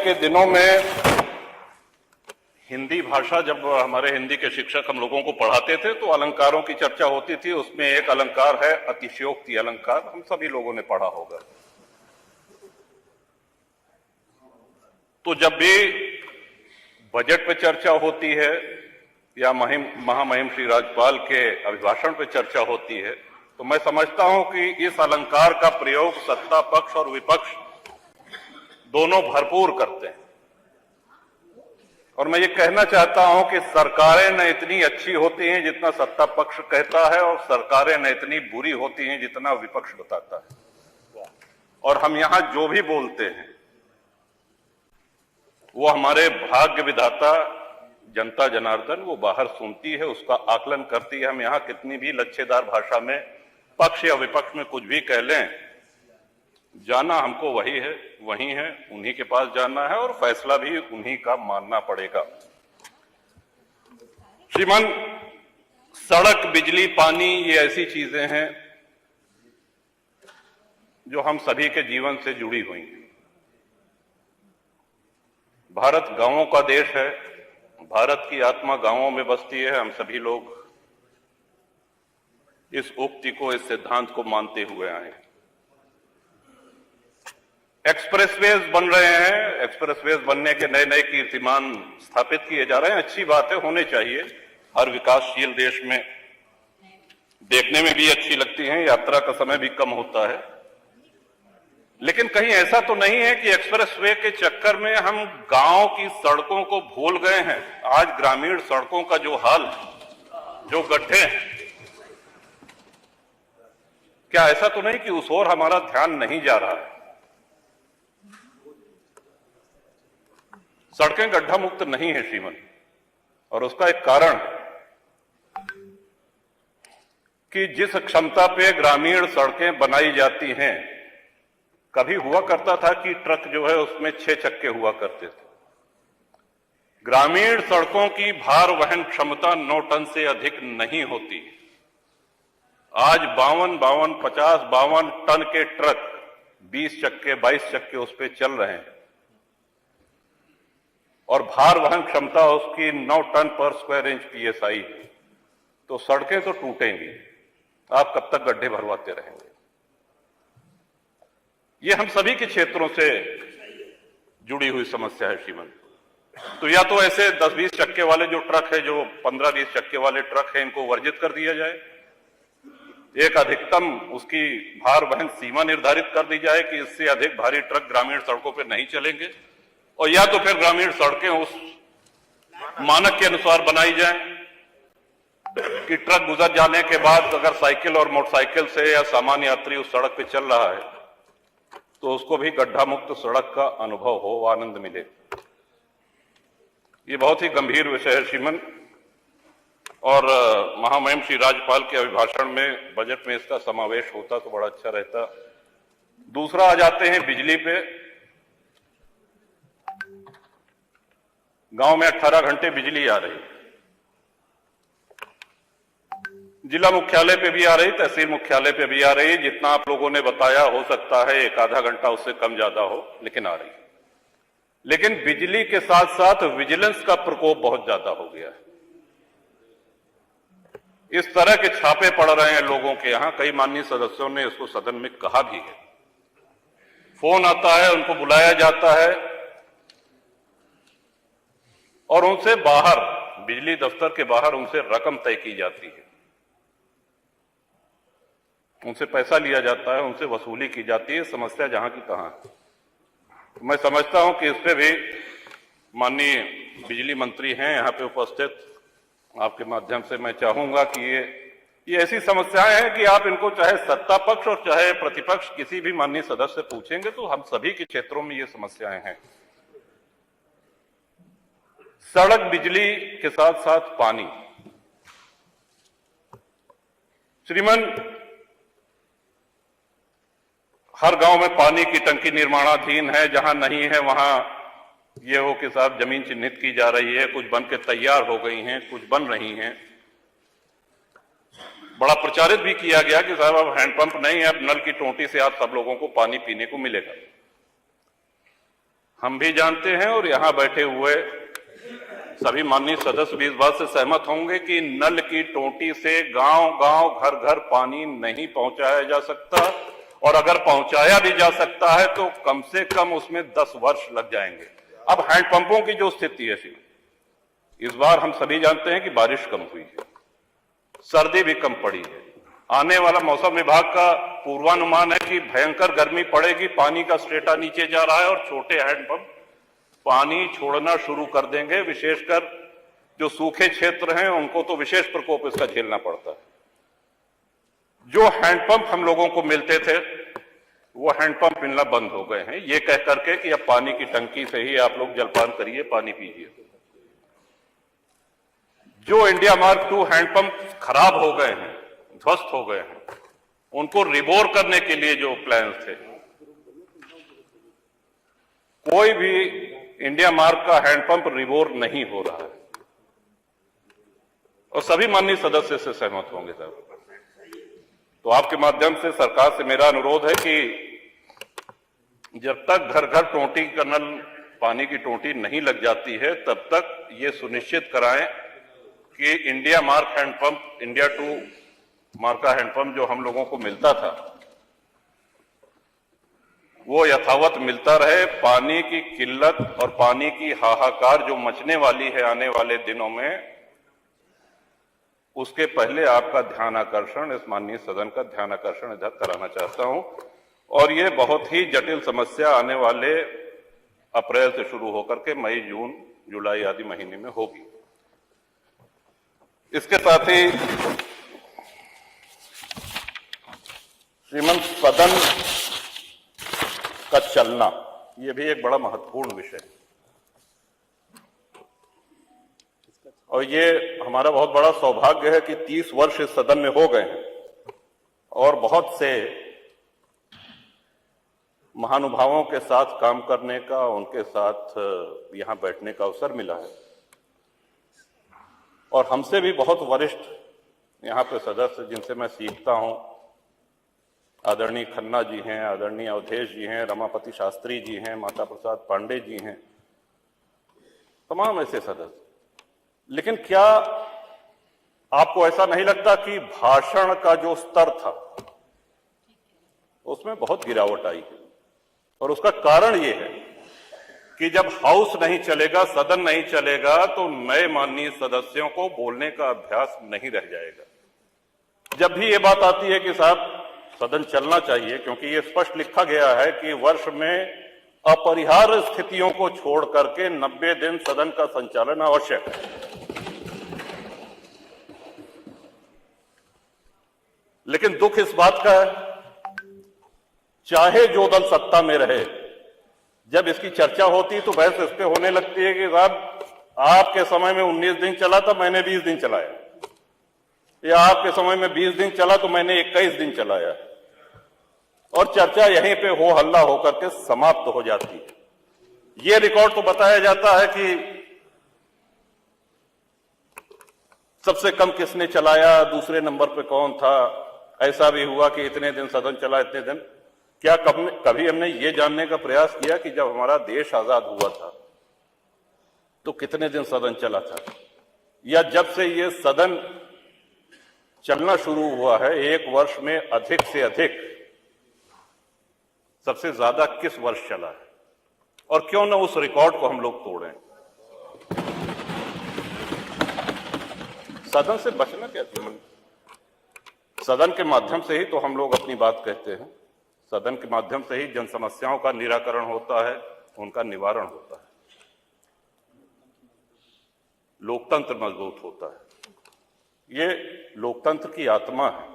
के दिनों में हिंदी भाषा, जब हमारे हिंदी के शिक्षक हम लोगों को पढ़ाते थे तो अलंकारों की चर्चा होती थी। उसमें एक अलंकार है अतिशयोक्ति अलंकार, हम सभी लोगों ने पढ़ा होगा। तो जब भी बजट पे चर्चा होती है या महामहिम श्री राज्यपाल के अभिभाषण पे चर्चा होती है तो मैं समझता हूं कि इस अलंकार का प्रयोग सत्ता पक्ष और विपक्ष दोनों भरपूर करते हैं। और मैं ये कहना चाहता हूं कि सरकारें न इतनी अच्छी होती हैं जितना सत्ता पक्ष कहता है, और सरकारें न इतनी बुरी होती हैं जितना विपक्ष बताता है। और हम यहां जो भी बोलते हैं वो हमारे भाग्य विधाता जनता जनार्दन वो बाहर सुनती है, उसका आकलन करती है। हम यहां कितनी भी लच्छेदार भाषा में पक्ष या विपक्ष में कुछ भी कह लें, जाना हमको वही है, वही है, उन्हीं के पास जाना है और फैसला भी उन्हीं का मानना पड़ेगा। श्रीमान, सड़क, बिजली, पानी ये ऐसी चीजें हैं जो हम सभी के जीवन से जुड़ी हुई हैं। भारत गांवों का देश है, भारत की आत्मा गांवों में बसती है। हम सभी लोग इस उक्ति को, इस सिद्धांत को मानते हुए आए हैं। एक्सप्रेसवेज बन रहे हैं, एक्सप्रेसवेज बनने के नए नए कीर्तिमान स्थापित किए जा रहे हैं। अच्छी बात है, होने चाहिए। हर विकासशील देश में देखने में भी अच्छी लगती हैं, यात्रा का समय भी कम होता है। लेकिन कहीं ऐसा तो नहीं है कि एक्सप्रेसवे के चक्कर में हम गांव की सड़कों को भूल गए हैं। आज ग्रामीण सड़कों का जो हाल, जो गड्ढे हैं, क्या ऐसा तो नहीं कि उस ओर हमारा ध्यान नहीं जा रहा है? सड़कें गड्ढा मुक्त नहीं है श्रीमन, और उसका एक कारण कि जिस क्षमता पे ग्रामीण सड़कें बनाई जाती हैं, कभी हुआ करता था कि ट्रक जो है उसमें 6 चक्के हुआ करते थे। ग्रामीण सड़कों की भार वहन क्षमता 9 टन से अधिक नहीं होती। आज 52 टन के ट्रक 20 चक्के 22 चक्के उस पर चल रहे हैं और भार वहन क्षमता उसकी 9 टन पर स्क्वायर इंच PSI है। तो सड़कें तो टूटेंगी, आप कब तक गड्ढे भरवाते रहेंगे? ये हम सभी के क्षेत्रों से जुड़ी हुई समस्या है श्रीमन। तो या तो ऐसे 10-20 चक्के वाले जो ट्रक है, जो 15-20 चक्के वाले ट्रक है, इनको वर्जित कर दिया जाए। एक अधिकतम उसकी भार वहन सीमा निर्धारित कर दी जाए कि इससे अधिक भारी ट्रक ग्रामीण सड़कों पर नहीं चलेंगे, और या तो फिर ग्रामीण सड़कें उस मानक के अनुसार बनाई जाएं कि ट्रक गुजर जाने के बाद अगर साइकिल और मोटरसाइकिल से या सामान्य यात्री उस सड़क पे चल रहा है तो उसको भी गड्ढा मुक्त सड़क का अनुभव हो, आनंद मिले। ये बहुत ही गंभीर विषय है श्रीमन, और महामहिम श्री राज्यपाल के अभिभाषण में, बजट में इसका समावेश होता तो बड़ा अच्छा रहता। दूसरा आ जाते हैं बिजली पे। गांव में 18 घंटे बिजली आ रही, जिला मुख्यालय पे भी आ रही, तहसील मुख्यालय पे भी आ रही। जितना आप लोगों ने बताया, हो सकता है 1-आधा घंटा उससे कम ज्यादा हो, लेकिन आ रही। लेकिन बिजली के साथ साथ विजिलेंस का प्रकोप बहुत ज्यादा हो गया है। इस तरह के छापे पड़ रहे हैं लोगों के यहां। कई माननीय सदस्यों ने इसको सदन में कहा भी है। फोन आता है, उनको बुलाया जाता है और उनसे बाहर, बिजली दफ्तर के बाहर उनसे रकम तय की जाती है, उनसे पैसा लिया जाता है, उनसे वसूली की जाती है। समस्या जहां की तहां। मैं समझता हूं कि इस पे भी माननीय बिजली मंत्री हैं यहां पे उपस्थित, आपके माध्यम से मैं चाहूंगा कि ये ऐसी समस्याएं हैं कि आप इनको चाहे सत्ता पक्ष और चाहे प्रतिपक्ष किसी भी माननीय सदस्य से पूछेंगे तो हम सभी के क्षेत्रों में ये समस्याएं हैं। सड़क, बिजली के साथ साथ पानी। श्रीमन, हर गांव में पानी की टंकी निर्माणाधीन है। जहां नहीं है वहां ये हो कि साहब जमीन चिन्हित की जा रही है, कुछ बन के तैयार हो गई हैं, कुछ बन रही हैं। बड़ा प्रचारित भी किया गया कि साहब अब हैंडपंप नहीं है, अब नल की टोंटी से आप सब लोगों को पानी पीने को मिलेगा। हम भी जानते हैं और यहां बैठे हुए सभी माननीय सदस्य भी इस बात से सहमत होंगे कि नल की टोंटी से गांव गांव घर घर पानी नहीं पहुंचाया जा सकता, और अगर पहुंचाया भी जा सकता है तो कम से कम उसमें 10 वर्ष लग जाएंगे। अब हैंडपंपों की जो स्थिति है, इस बार हम सभी जानते हैं कि बारिश कम हुई है, सर्दी भी कम पड़ी है। आने वाला मौसम विभाग का पूर्वानुमान है कि भयंकर गर्मी पड़ेगी, पानी का स्टेटा नीचे जा रहा है और छोटे हैंडपंप पानी छोड़ना शुरू कर देंगे। विशेषकर जो सूखे क्षेत्र हैं उनको तो विशेष प्रकोप इसका झेलना पड़ता है। जो हैंडपंप हम लोगों को मिलते थे वो हैंडपंप मिलना बंद हो गए हैं, ये कह करके कि अब पानी की टंकी से ही आप लोग जलपान करिए, पानी पीजिए। जो इंडिया मार्क 2 हैंडपंप खराब हो गए हैं, ध्वस्त हो गए हैं, उनको रिबोर करने के लिए जो प्लान थे, कोई भी इंडिया मार्क का हैंडपंप रिबोर नहीं हो रहा है, और सभी माननीय सदस्य से सहमत होंगे साहब। तो आपके माध्यम से सरकार से मेरा अनुरोध है कि जब तक घर घर टोंटी का नल, पानी की टोंटी नहीं लग जाती है, तब तक ये सुनिश्चित कराएं कि India mark hand pump, India 2 mark का हैंडपंप जो हम लोगों को मिलता था वो यथावत मिलता रहे। पानी की किल्लत और पानी की हाहाकार जो मचने वाली है आने वाले दिनों में, उसके पहले आपका ध्यान आकर्षण, इस माननीय सदन का ध्यान आकर्षण इधर कराना चाहता हूं। और ये बहुत ही जटिल समस्या आने वाले अप्रैल से शुरू होकर के मई, जून, जुलाई आदि महीने में होगी। इसके साथ ही श्रीमंत सदन का चलना, यह भी एक बड़ा महत्वपूर्ण विषय है, और ये हमारा बहुत बड़ा सौभाग्य है कि 30 वर्ष इस सदन में हो गए हैं और बहुत से महानुभावों के साथ काम करने का, उनके साथ यहां बैठने का अवसर मिला है। और हमसे भी बहुत वरिष्ठ यहां पे सदस्य जिनसे मैं सीखता हूं, आदरणीय खन्ना जी हैं, आदरणीय अवधेश जी हैं, रमापति शास्त्री जी हैं, माता प्रसाद पांडे जी हैं, तमाम ऐसे सदस्य। लेकिन क्या आपको ऐसा नहीं लगता कि भाषण का जो स्तर था उसमें बहुत गिरावट आई है? और उसका कारण यह है कि जब हाउस नहीं चलेगा, सदन नहीं चलेगा, तो नए माननीय सदस्यों को बोलने का अभ्यास नहीं रह जाएगा। जब भी ये बात आती है कि साहब सदन चलना चाहिए, क्योंकि ये स्पष्ट लिखा गया है कि वर्ष में अपरिहार्य स्थितियों को छोड़ करके 90 दिन सदन का संचालन आवश्यक है। लेकिन दुख इस बात का है, चाहे जो दल सत्ता में रहे, जब इसकी चर्चा होती है तो बहस इस पे होने लगती है कि साहब आपके समय में 19 दिन चला था, मैंने 20 दिन चलाया, या आपके समय में 20 दिन चला तो मैंने 21 दिन चलाया, और चर्चा यहीं पे हो हल्ला होकर के समाप्त हो जाती है। ये रिकॉर्ड तो बताया जाता है कि सबसे कम किसने चलाया, दूसरे नंबर पे कौन था, ऐसा भी हुआ कि इतने दिन सदन चला, इतने दिन। क्या कभी हमने ये जानने का प्रयास किया कि जब हमारा देश आजाद हुआ था तो कितने दिन सदन चला था, या जब से ये सदन चलना शुरू हुआ है एक वर्ष में अधिक से अधिक सबसे ज्यादा किस वर्ष चला है, और क्यों ना उस रिकॉर्ड को हम लोग तोड़ें। सदन से बचना क्या चाहिए? सदन के माध्यम से ही तो हम लोग अपनी बात कहते हैं, सदन के माध्यम से ही जन समस्याओं का निराकरण होता है, उनका निवारण होता है, लोकतंत्र मजबूत होता है। ये लोकतंत्र की आत्मा है,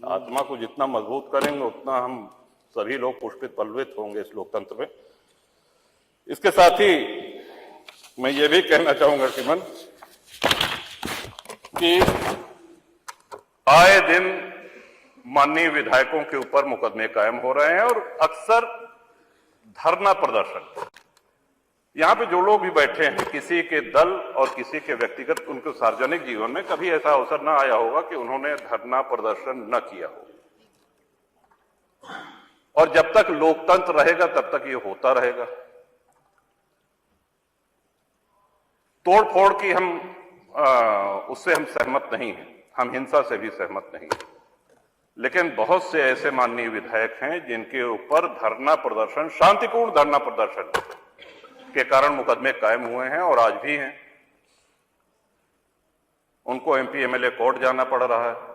आत्मा को जितना मजबूत करेंगे उतना हम सभी लोग पुष्पित पल्लवित होंगे इस लोकतंत्र में। इसके साथ ही मैं ये भी कहना चाहूंगा श्रीमान कि आए दिन माननीय विधायकों के ऊपर मुकदमे कायम हो रहे हैं, और अक्सर धरना प्रदर्शन, यहां पे जो लोग भी बैठे हैं, किसी के दल और किसी के व्यक्तिगत, उनके सार्वजनिक जीवन में कभी ऐसा अवसर ना आया होगा कि उन्होंने धरना प्रदर्शन न किया हो। और जब तक लोकतंत्र रहेगा तब तक ये होता रहेगा। तोड़फोड़ की उससे हम सहमत नहीं हैं, हम हिंसा से भी सहमत नहीं हैं। लेकिन बहुत से ऐसे माननीय विधायक हैं जिनके ऊपर धरना प्रदर्शन, शांतिपूर्ण धरना प्रदर्शन के कारण मुकदमे कायम हुए हैं और आज भी हैं। उनको एमपी एमएलए कोर्ट जाना पड़ रहा है।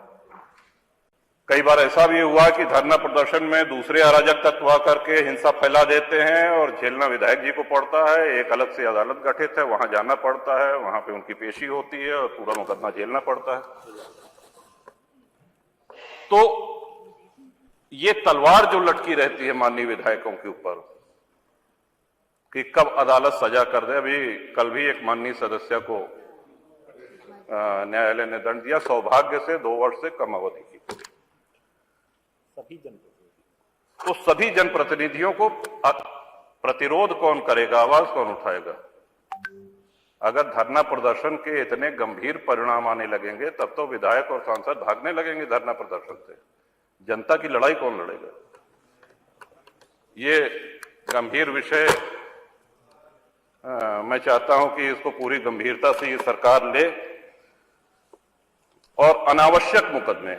कई बार ऐसा भी हुआ कि धरना प्रदर्शन में दूसरे अराजक तत्व आकर के हिंसा फैला देते हैं और झेलना विधायक जी को पड़ता है। एक अलग से अदालत गठित है, वहां जाना पड़ता है, वहां पे उनकी पेशी होती है और पूरा मुकदमा झेलना पड़ता है। तो ये तलवार जो लटकी रहती है माननीय विधायकों के ऊपर कि कब अदालत सजा कर दे। अभी कल भी एक माननीय सदस्य को न्यायालय ने दंड दिया, सौभाग्य से 2 वर्ष से कम अवधि की। तो सभी जनप्रतिनिधियों को प्रतिरोध कौन करेगा, आवाज कौन उठाएगा? अगर धरना प्रदर्शन के इतने गंभीर परिणाम आने लगेंगे तब तो विधायक और सांसद भागने लगेंगे धरना प्रदर्शन से। जनता की लड़ाई कौन लड़ेगा? ये गंभीर विषय मैं चाहता हूं कि इसको पूरी गंभीरता से ये सरकार ले और अनावश्यक मुकदमे।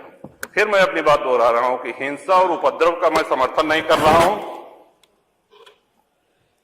फिर मैं अपनी बात दोहरा रहा हूं कि हिंसा और उपद्रव का मैं समर्थन नहीं कर रहा हूं।